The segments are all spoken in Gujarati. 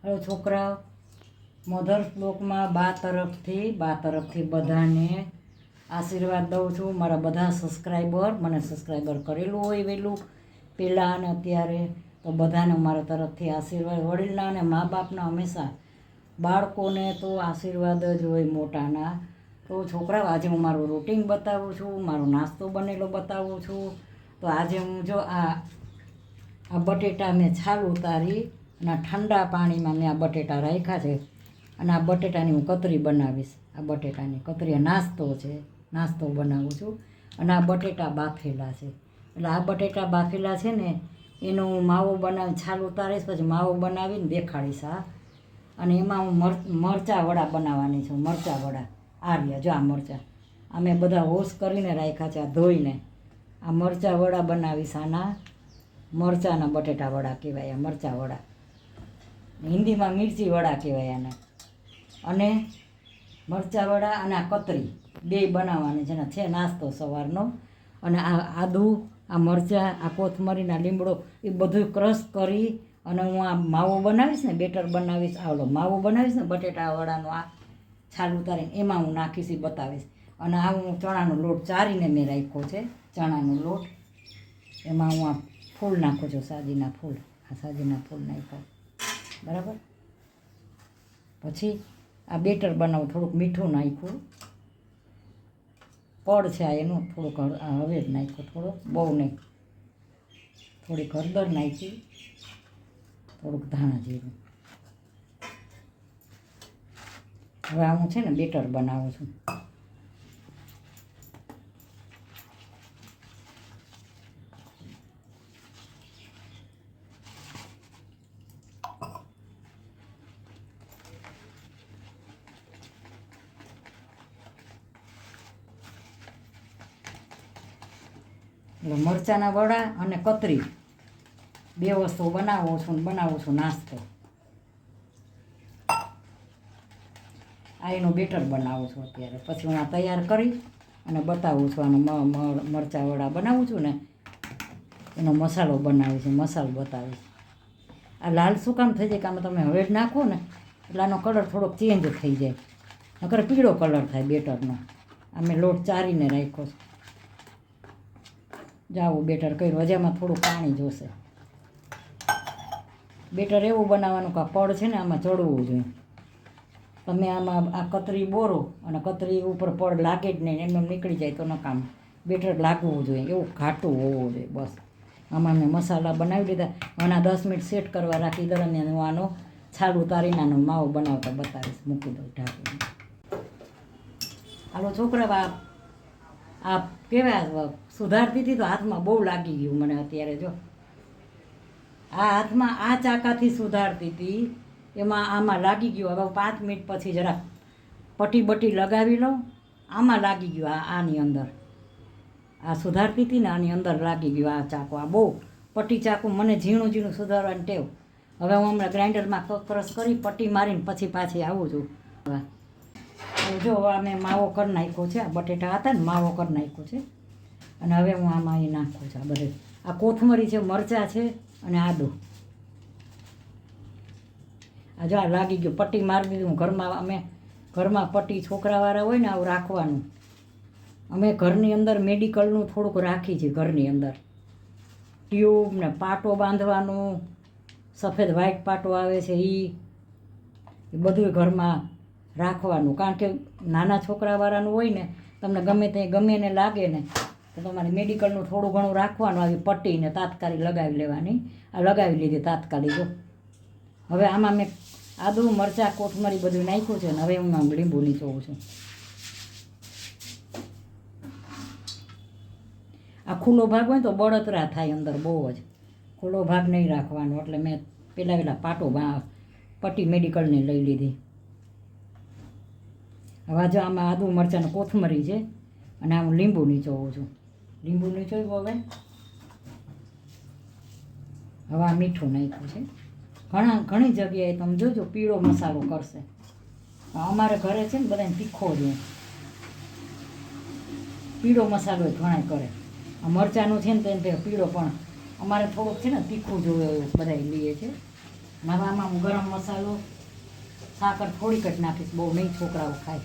હવે છોકરાઓ, મધર્સ બ્લોકમાં બા તરફથી બધાને આશીર્વાદ દઉં છું. મારા બધા સબસ્ક્રાઈબર, મને સબસ્ક્રાઈબર કરેલું હોય વહેલું પહેલાં અને અત્યારે, તો બધાને મારા તરફથી આશીર્વાદ. વડીલના અને મા બાપના હંમેશા બાળકોને તો આશીર્વાદ જ હોય મોટાના. તો છોકરાઓ, આજે હું મારું રૂટિન બતાવું છું, મારો નાસ્તો બનેલો બતાવું છું. તો આજે હું જો આ બટેટા મેં છાલ ઉતારી અને ઠંડા પાણીમાં મેં આ બટેટા રાખ્યા છે અને આ બટેટાની હું કતરી બનાવીશ. આ બટેટાની કતરી નાસ્તો છે, નાસ્તો બનાવું છું. અને આ બટેટા બાફેલા છે, એટલે આ બટેટા બાફેલા છે ને એનો હું માવો બનાવી, છાલ ઉતારીશ, પછી માવો બનાવીને દેખાડીશ. અને એમાં હું મરચાં વડા બનાવવાની છું. મરચાં વડા આ રહ્યા, જો આ મરચાં આ મેં બધા વોશ કરીને રાખ્યા છે, આ ધોઈને. આ મરચાં વડા બનાવીશ. આના મરચાંના બટેટા વડા કહેવાય, આ મરચાં વડા, હિન્દીમાં મિર્ચી વડા કહેવાય આને. અને મરચાં વડા અને આ કતરી બે બનાવવાની છે ને, છે નાસ્તો સવારનો. અને આ આદું, આ મરચાં, આ કોથમરીના લીમડો એ બધું ક્રશ કરી અને હું આ માવો બનાવીશ ને, બેટર બનાવીશ, આવડો માવો બનાવીશ ને બટેટા વડાનો, આ છાલ ઉતારીને એમાં હું નાખીશ, એ બતાવીશ. અને આ હું ચણાનો લોટ ચારીને મેં રાખ્યો છે, ચણાનો લોટ, એમાં હું આ ફૂલ નાખું છું, સાજીના ફૂલ. આ સાજીના ફૂલ નાખ્યા, બરાબર. પછી આ બેટર બનાવું, થોડુંક મીઠું નાખ્યું, પડ છે આ એનું, થોડુંક હવે જ નાખ્યું, થોડુંક, બહુ નહીં, થોડીક હળદર નાખી, થોડુંક ધાણા જીરું. હવે હું છે ને બેટર બનાવું છું. એટલે મરચાંના વડા અને કતરી બે વસ્તુ બનાવું છું નાસ્તો. આ એનું બેટર બનાવું છું અત્યારે. પછી હું આ તૈયાર કરી અને બતાવું છું. આનો મરચાં વડા બનાવું છું ને એનો મસાલો બનાવીશ, મસાલો બતાવીશ. આ લાલ શું કામ થઈ જાય કે આમાં તમે હવે જ નાખો ને એટલે આનો કલર થોડોક ચેન્જ થઈ જાય, નકર પીળો કલર થાય બેટરનો. આ મેં લોટ ચારીને રાખ્યો છે. જાવું બેટર કર્યું, હજામાં થોડું પાણી જોશે. બેટર એવું બનાવવાનું કે આ પડ છે ને આમાં ચડવું જોઈએ. તમે આમાં આ કતરી બોરો અને કતરી ઉપર પડ લાગે જ નહીં, એમ નીકળી જાય તો નકામ. બેટર લાગવું જોઈએ, એવું ઘાટું હોવું જોઈએ, બસ. આમાં મેં મસાલા બનાવી લીધા. આના 10 મિનિટ સેટ કરવા રાખી દરમિયાન હું આનો છાલ ઉતારીને આનો માવો બનાવતા બતાવીશ. મૂકી દઉં ઢાંકીને. હાલો છોકરા, આ કેવા સુધારતી હતી તો હાથમાં બહુ લાગી ગયું મને અત્યારે. જો આ હાથમાં આ ચાકાથી સુધારતી હતી, એમાં આમાં લાગી ગયું. હવે 5 મિનિટ પછી જરાક પટ્ટી બટ્ટી લગાવી લઉં. આમાં લાગી ગયું, આની અંદર આ સુધારતી હતી ને આની અંદર લાગી ગયું આ ચાકુ. આ બહુ પટ્ટી ચાકુ, મને ઝીણું ઝીણું સુધારવાની ટેવ. હવે હું હમણાં ગ્રાઇન્ડરમાં ક્રશ કરી પટ્ટી મારીને પછી પાછી આવું છું. જો મેં માવો કરી નાખ્યો છે, આ બટેટા હતા ને માવો કરી નાખ્યો છે. અને હવે હું આમાં એ નાખું છું. આ બધે આ કોથમરી છે, મરચાં છે અને આદું. આ જો આ લાગી ગયું, પટ્ટી મારી દીધું. અમે ઘરમાં પટ્ટી છોકરાવાળા હોય ને આવું રાખવાનું. અમે ઘરની અંદર મેડિકલનું થોડુંક રાખી છે, ઘરની અંદર ટ્યુબ ને પાટો બાંધવાનું, સફેદ વ્હાઈટ પાટો આવે છે એ બધું ઘરમાં રાખવાનું. કારણ કે નાના છોકરાવાળાનું હોય ને, તમને ગમે તે ગમે એને લાગે ને તો તમારે મેડિકલનું થોડું ઘણું રાખવાનું. આવી પટ્ટીને તાત્કાલિક લગાવી લેવાની. આ લગાવી લીધી તાત્કાલિક. જો હવે આમાં મેં આદુ, મરચાં, કોથમરી બધું નાખ્યું છે ને હવે હું આમ લીંબુ નીચોવું છું. આ ખુલ્લો ભાગ હોય તો બળતરા થાય અંદર બહુ જ. ખુલ્લો ભાગ નહીં રાખવાનો. એટલે મેં પહેલાં પાટો પટ્ટી મેડિકલની લઈ લીધી. હવે જો આમાં આદુ, મરચાં, કોથમરી છે અને આ હું લીંબુ નીચોવું છું. લીંબુ નીચોવ્યું. હવે આ મીઠું નાખ્યું છે. ઘણી જગ્યાએ તમે જોજો પીળો મસાલો કરશે. અમારે ઘરે છે ને બધાને તીખો જોઈએ, પીળો મસાલો ઘણા કરે. આ મરચાંનું છે ને તેને પીળો, પણ અમારે થોડુંક છે ને તીખું જોઈએ બધા લઈએ છે. હવે આમાં હું ગરમ મસાલો, સાકર થોડીક જ નાખીશ, બહુ નહીં, છોકરાઓ ખાય.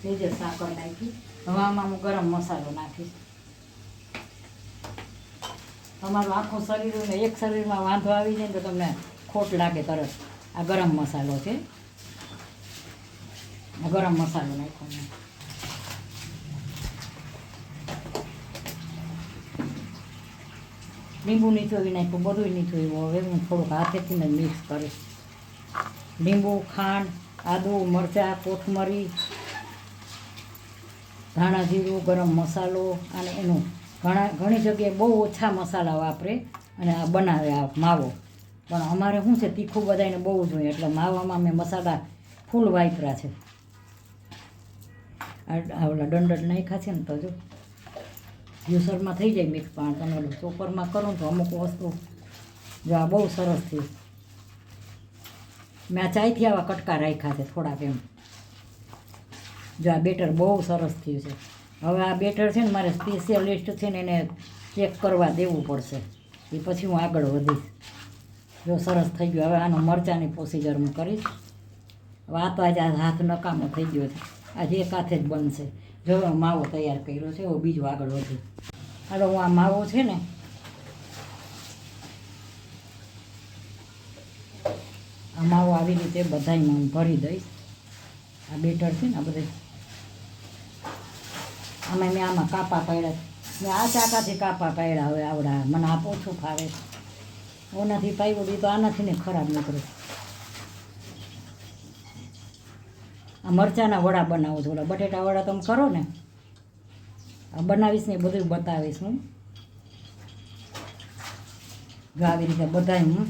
એ જ સાકર નાખી. હવે આમાં હું ગરમ મસાલો નાખીશ. તમારું આખું શરીર ને એક શરીરમાં વાંધો આવી જાય ને તો તમને ખોટ લાગે તરત. આ ગરમ મસાલો છે, આ ગરમ મસાલો નાખ્યો મેં. લીંબુ નીચોવી નાખ્યું, બધું નીચોવ્યું. હવે હું થોડુંક હાથેથી જ મિક્સ કરીશ. લીંબુ, ખાંડ, આદું, મરચાં, કોથમરી, ધાણા જીરું, ગરમ મસાલો, અને એનું ઘણી જગ્યાએ બહુ ઓછા મસાલા વાપરે અને આ બનાવે આ માવો. પણ અમારે શું છે, તીખું બધાને બહુ જોઈએ, એટલે માવામાં મેં મસાલા ફૂલ વાપર્યા છે. આ ઓલા દંડટ નાખ્યા છે ને તો જો જ્યુસરમાં થઈ જાય મિક્સ. પણ તમે ઓલું ચોપરમાં કરો ને તો અમુક વસ્તુ જો આ બહુ સરસ થયું. મેં આ ચાયથી આવા કટકા રાખ્યા છે થોડાક એમ. જો આ બેટર બહુ સરસ થયું છે. હવે આ બેટર છે ને મારે સ્પેશિયલિસ્ટ છે ને એને ચેક કરવા દેવું પડશે, એ પછી હું આગળ વધીશ. જો સરસ થઈ ગયું. હવે આનો મરચાંની પ્રોસીજર હું કરીશ. હવે આ તો આજે હાથ નકામો થઈ ગયો છે, આજે એક હાથે જ બનશે. જો માવો તૈયાર કર્યો છે, હવે બીજું આગળ વધુ. હાલો હું આ માવો છે ને આ માવો આવી રીતે બધાયમાં હું ભરી દઈશ. આ બેટર છે ને આ બધે આમાં મેં આમાં કાપા પાડ્યા. મેં આ ચાકાથી કાપા પાડ્યા. હવે આવડા મને આ ઓછું ફાવે. ઓનાથી પાડ્યું તો આનાથી ને ખરાબ નીકળે. આ મરચાંના વડા બનાવું છું. ઓલા બટેટા વડા તમે કરો ને, આ બનાવીશ ને બધું બતાવીશ હું. જો આવી રીતે બધાય હું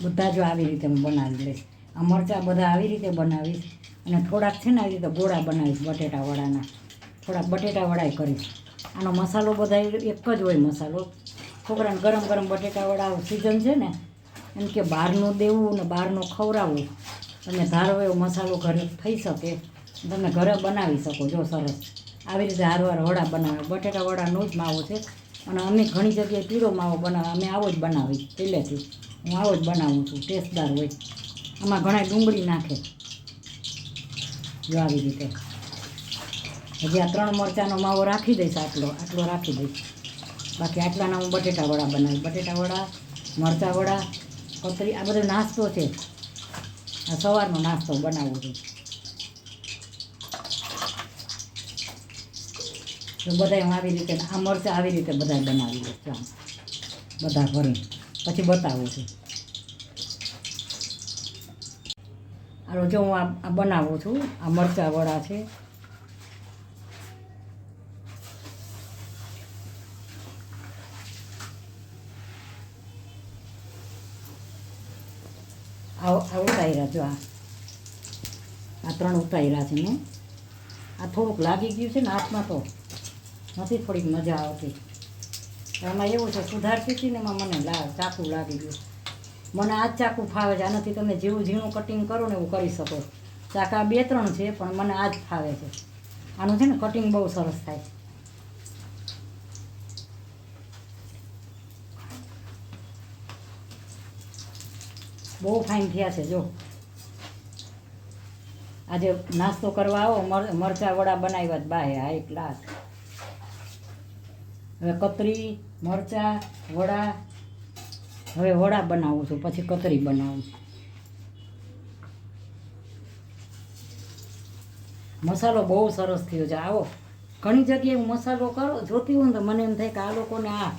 બધા જો આવી રીતે હું બનાવી લઈશ. આ મરચાં બધા આવી રીતે બનાવીશ અને થોડાક છે ને આવી રીતે ગોળા બનાવીશ બટેટા વડાના. થોડાક બટેટા વડાય કરીશ. આનો મસાલો બધા એક જ હોય મસાલો. છોકરાને ગરમ ગરમ બટેટા વડા સિઝન છે ને, એમ કે બહારનું દેવું ને બહારનું ખવડાવવું. તમે ધારો એવો મસાલો ઘરે થઈ શકે, તમે ઘરે બનાવી શકો. જો સરસ આવી રીતે હારવાર વડા બનાવે. બટેટા વડાનો જ માવો છે અને અમે ઘણી જગ્યાએ પીળો માવો બનાવે. અમે આવો જ બનાવી પહેલેથી. હું આવો જ બનાવું છું, ટેસ્ટદાર હોય. આમાં ઘણા ડુંગળી નાખે. જો આવી રીતે હજી આ 3 મરચાંનો માવો રાખી દઈશ. આટલો રાખી દઈશ. બાકી આટલાના હું બટેટા વડા બનાવીશ. બટેટા વડા, મરચાં વડા, કતરી, આ બધો નાસ્તો છે. આ સવારનો નાસ્તો બનાવું છું. તો બધા હું આવી રીતે આ મરચાં આવી રીતે બધા બનાવી દઈશ. બધા ભરી પછી બતાવું છું. હાલો જો હું આ બનાવું છું. આ મરચાં વડા છે. આ ઉતાર્યા જો આ 3 ઉતાર્યા છે મેં. આ થોડુંક લાગી ગયું છે ને હાથમાં, તો નથી થોડીક મજા આવતી. આમાં એવું છે, સુધારતી હતી ને એમાં મને ચાકુ લાગી ગયું. મને આ જ ચાકુ ફાવે છે. આનાથી તમે જેવું ઝીણું કટિંગ કરો ને એવું કરી શકો. ચાકા 2-3 છે પણ મને આ જ ફાવે છે. આનું છે ને કટિંગ બહુ સરસ થાય. બહુ ફાઇન થયા છે. જો આજે નાસ્તો કરવા આવો, મરચાં વડા બનાવ્યા જ બાય હાઈ ક્લાસ. હવે કતરી, મરચાં, વડા, હવે વડા બનાવું છું, પછી કતરી બનાવું. મસાલો બહુ સરસ થયો છે. આવો ઘણી જગ્યાએ હું મસાલો કરો જોતી હોય ને તો મને એમ થાય કે આ લોકોને આ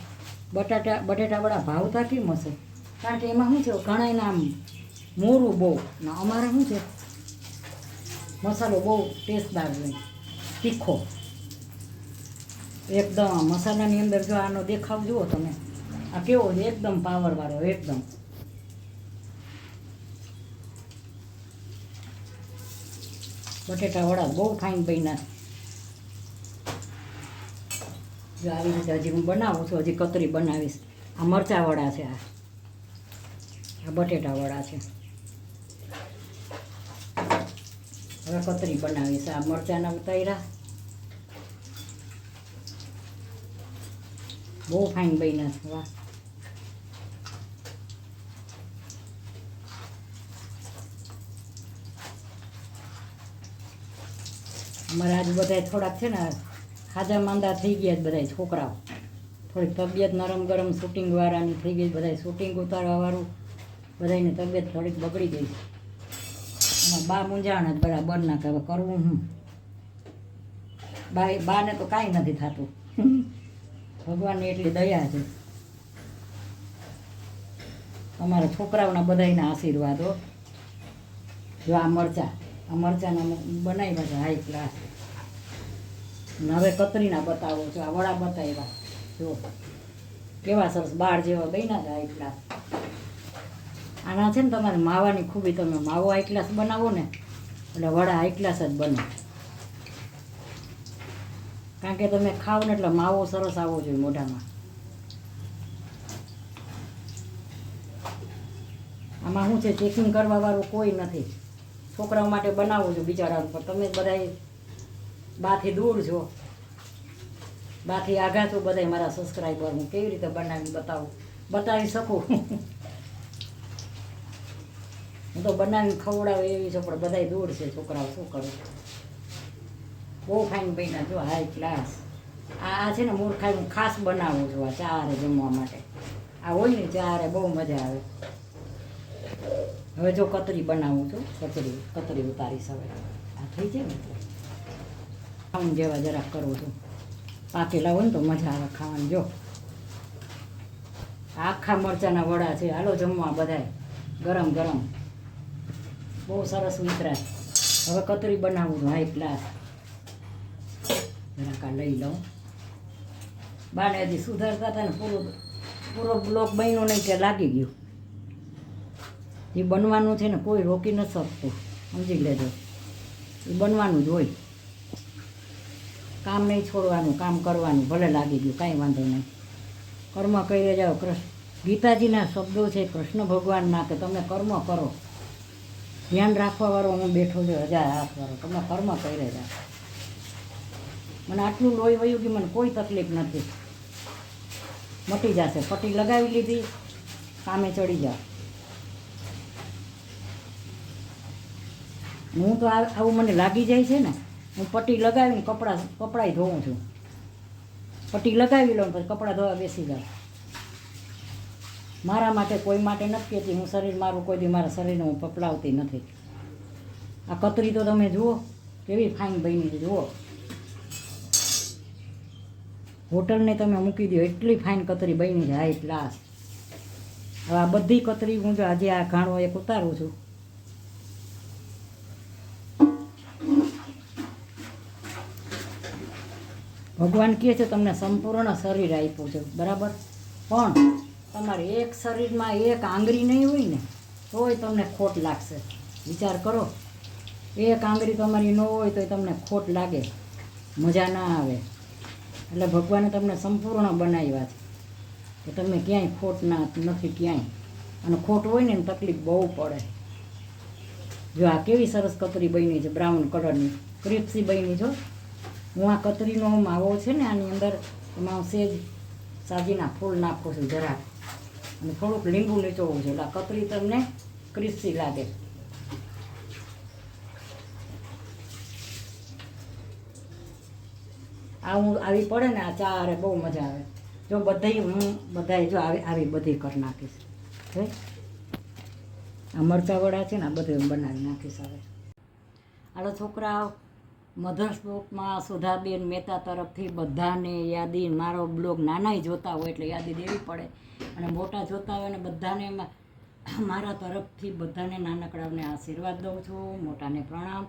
બટેટા વડા ભાવતા કેમ હશે? કારણ કે એમાં શું છે, ઘણા એના આમ મોરું બહુ, ને અમારે શું છે મસાલો બહુ ટેસ્ટદાર હોય, તીખો એકદમ. મસાલાની અંદર જો આનો દેખાવ જુઓ તમે, આ કેવો છે, એકદમ પાવરવાળો. એકદમ બટેટા વડા બહુ ફાઇન બન્યા. જો આવી રીતે હજી હું બનાવું છું. હજી કતરી બનાવીશ. આ મરચાં વડા છે, આ બટેટા વડા છે. હવે કતરી બનાવીશ. આ મરચાંના ઉતાર્યા, બહુ ફાઇન બન્યા છે. વાહ, અમારા આજ બધા થોડાક છે ને ખાજા માંદા થઈ ગયા બધા છોકરાઓ. થોડીક તબિયત નરમ ગરમ શૂટિંગવાળાની થઈ ગઈ. બધા શૂટિંગ ઉતારવાવાળું બધાની તબિયત થોડીક બગડી ગઈ. એમાં બા મૂંઝાણ જ બરાબર ના કે હવે કરવું હું. બાને તો કાંઈ નથી થતું. ભગવાનની એટલી દયા છે. અમારા છોકરાઓના બધાના આશીર્વાદો. જો આ મરચાંના બનાવ્યા છે હાઈ ક્લાસ. હવે કતરીના બતાવો છો. આ વડા બતાવ્યા જો કેવા સરસ બાળ જેવા બન્યા છે હાઈ ક્લાસ. આના છે ને તમારે માવાની ખૂબી, તમે માવો હાઈ ક્લાસ બનાવો ને એટલે વડા હાઈ ક્લાસ જ બને. કારણ કે તમે ખાવ ને એટલે માવો સરસ આવવો જોઈએ મોઢામાં. આમાં શું છે, ચેકિંગ કરવાવાળું કોઈ નથી. છોકરાઓ માટે બનાવો છો બિચારા, પણ તમે બધા બાથી દૂર છો, બાથી આઘા છો બધા મારા સબસ્ક્રાઈબર. હું કેવી રીતે બતાવી શકું. હું તો બનાવીને ખવડાવે એવી છું, પણ બધા દૂર છે છોકરાઓ. શું કરું? બહુ ફાઇન બન્યા જો હાઈ ક્લાસ. આ છે ને મૂર્ખાઈ હું ખાસ બનાવું છું આ ચારે જમવા માટે. આ હોય ને ચારે બહુ મજા આવે. હવે જો કતરી બનાવું છું, કતરી ઉતારીશ. હવે આ થઈ જાય ને ખાવાનું જેવા જરાક કરું છું. પાકેલા હોય ને તો મજા આવે ખાવાની. જો આખા મરચાંના વડા છે. હાલો જમવા બધાય ગરમ ગરમ. બહુ સરસ ઉતરાય. હવે કતરી બનાવું છું હાઈ ક્લાસ. જરાક આ લઈ લઉં. બાને હજી સુધારતા હતા ને પૂરો બ્લોક બન્યો નહીં કે લાગી ગયું. એ બનવાનું છે ને કોઈ રોકી નથી શકતું, સમજી લેજો. એ બનવાનું જ હોય. કામ નહીં છોડવાનું, કામ કરવાનું. ભલે લાગી ગયું કાંઈ વાંધો નહીં. કર્મ કરી જાઓ. ગીતાજીના શબ્દો છે કૃષ્ણ ભગવાનના કે તમે કર્મ કરો. ધ્યાન રાખવાવાળો હું બેઠો છું 1000 હાથવાળો. તમે કર્મ કરી જાઓ. મને આટલું લોહી વયું કે મને કોઈ તકલીફ નથી. મટી જશે. પટ્ટી લગાવી લીધી, કામે ચડી જાઓ. હું તો આવું મને લાગી જાય છે ને, હું પટ્ટી લગાવીને કપડાં ધોઉં છું. પટ્ટી લગાવી લઉં પછી કપડાં ધોવા બેસી જાઉં. મારા માટે કોઈ માટે નથી કહેતી. હું શરીર મારું કોઈ દી મારા શરીરને હું પપલાવતી નથી. આ કતરી તો તમે જુઓ કેવી ફાઇન બની છે. જુઓ, હોટલને તમે મૂકી દો એટલી ફાઇન કતરી બની છે હાઈ ક્લાસ. હવે આ બધી કતરી હું જો આજે આ ઘાણો એક ઉતારું છું. ભગવાન કહે છે તમને સંપૂર્ણ શરીર આપ્યું છે બરાબર, પણ તમારે એક શરીરમાં એક આંગળી નહીં હોય ને તોય તમને ખોટ લાગશે. વિચાર કરો, એક આંગળી તમારી ન હોય તોય તમને ખોટ લાગે, મજા ના આવે. એટલે ભગવાને તમને સંપૂર્ણ બનાવ્યા છે કે તમે ક્યાંય ખોટ નથી ક્યાંય. અને ખોટ હોય ને તકલીફ બહુ પડે. જો આ કેવી સરસ કતરી બની છે, બ્રાઉન કલરની ક્રિસ્પી બની છો. હું આ કતરીનો માવો છે ને આની અંદર એમાં સેજ સાજીના ફૂલ નાખું છું જરાક, અને થોડુંક લીંબુ નીચોવું છું એટલે કતરી તમને ક્રિસ્પી લાગે. આ હું આવી પડે ને આ ચારે બહુ મજા આવે. જો બધાય જો આવી બધી કરી નાખીશ. આ મરચાં વડા છે ને આ બધું બનાવી નાખીશ. હવે હાલો છોકરાઓ, મધર્સ બ્લોગમાં સુધાબેન મહેતા તરફથી બધાને યાદી. મારો બ્લોગ નાનાય જોતા હોય એટલે યાદી દેવી પડે, અને મોટા જોતા હોય ને બધાને મારા તરફથી બધાને નાનકડાઓને આશીર્વાદ દઉં છું, મોટાને પ્રણામ.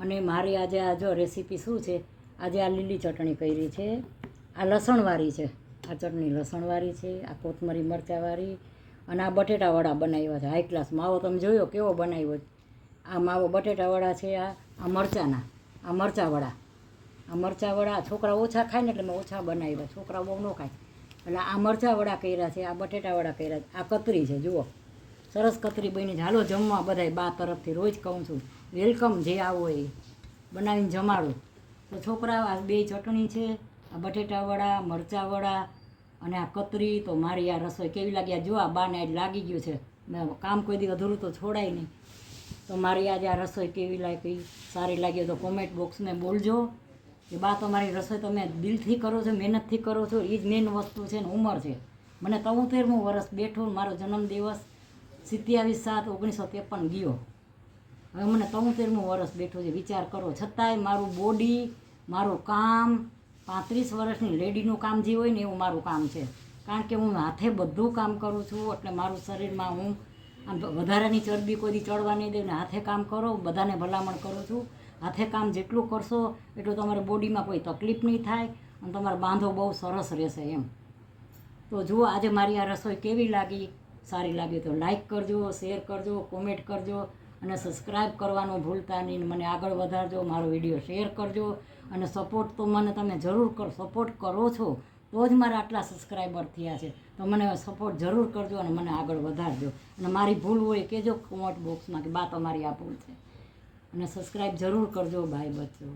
અને મારી આજે આ જો રેસીપી શું છે, આજે આ લીલી ચટણી કરી છે, આ લસણવાળી છે, આ ચટણી લસણવાળી છે, આ કોથમરી મરચાંવાળી, અને આ બટેટાવડા બનાવ્યા છે હાઈ ક્લાસ. માવો તમે જોયો કેવો બનાવ્યો છે. આ માવો બટેટાવડા છે, આ મરચાંના, આ મરચાંવડા. છોકરા ઓછા ખાય ને એટલે મેં ઓછા બનાવ્યા. છોકરા બહુ ન ખાય એટલે આ મરચાં વડા કર્યા છે, આ બટેટા વડા કર્યા છે, આ કતરી છે, જુઓ સરસ કતરી બની છે. હાલો જમવા બધાય બા તરફથી રોજ કહું છું વેલકમ, જે આવો એ બનાવીને જમાડું. તો છોકરા આ 2 ચટણી છે, આ બટેટા વડા, મરચાં વડા અને આ કતરી. તો મારી આ રસોઈ કેવી લાગી? આ જો આ બાને આજ લાગી ગયું છે, મેં કામ કોઈ દી અધૂરું તો છોડાય નહીં. તો મારી આજે આ રસોઈ કેવી લાગી? સારી લાગી તો કોમેન્ટ બોક્સમાં બોલજો કે બા તમારી રસોઈ તમે દિલથી કરો છો, મહેનતથી કરો છો, એ જ મેન વસ્તુ છે ને ઉંમર છે. મને 73મું વર્ષ બેઠું, મારો જન્મદિવસ 27/7/1953 ગયો. હવે મને 73મું વર્ષ બેઠું છે, વિચાર કરો. છતાંય મારું બોડી, મારું કામ 35 વર્ષની લેડીનું કામ જે હોય ને એવું મારું કામ છે. કારણ કે હું હાથે બધું કામ કરું છું, એટલે મારું શરીરમાં હું આમ વધારાની ચરબી કોઈ દી ચડવા નહીં દઉં ને હાથે કામ કરો, બધાને ભલામણ કરું છું. હાથે કામ જેટલું કરશો એટલું તમારા બોડીમાં કોઈ તકલીફ નહીં થાય અને તમારો બાંધો બહુ સરસ રહેશે એમ. તો જુઓ આજે મારી આ રસોઈ કેવી લાગી? સારી લાગી તો લાઈક કરજો, શેર કરજો, કોમેન્ટ કરજો અને સબસ્ક્રાઈબ કરવાનું ભૂલતા નહીં. મને આગળ વધારજો, મારો વિડીયો શેર કરજો અને સપોર્ટ તો મને તમે જરૂર કરો. સપોર્ટ કરો છો તો જ મારા આટલા સબસ્ક્રાઈબર થયા છે. તો મને સપોર્ટ જરૂર કરજો અને મને આગળ વધારજો. અને મારી ભૂલ હોય કહેજો કોમેન્ટ બોક્સમાં કે બા તમારી આ ભૂલ છે. અને સબસ્ક્રાઈબ જરૂર કરજો ભાઈ બચ્ચો.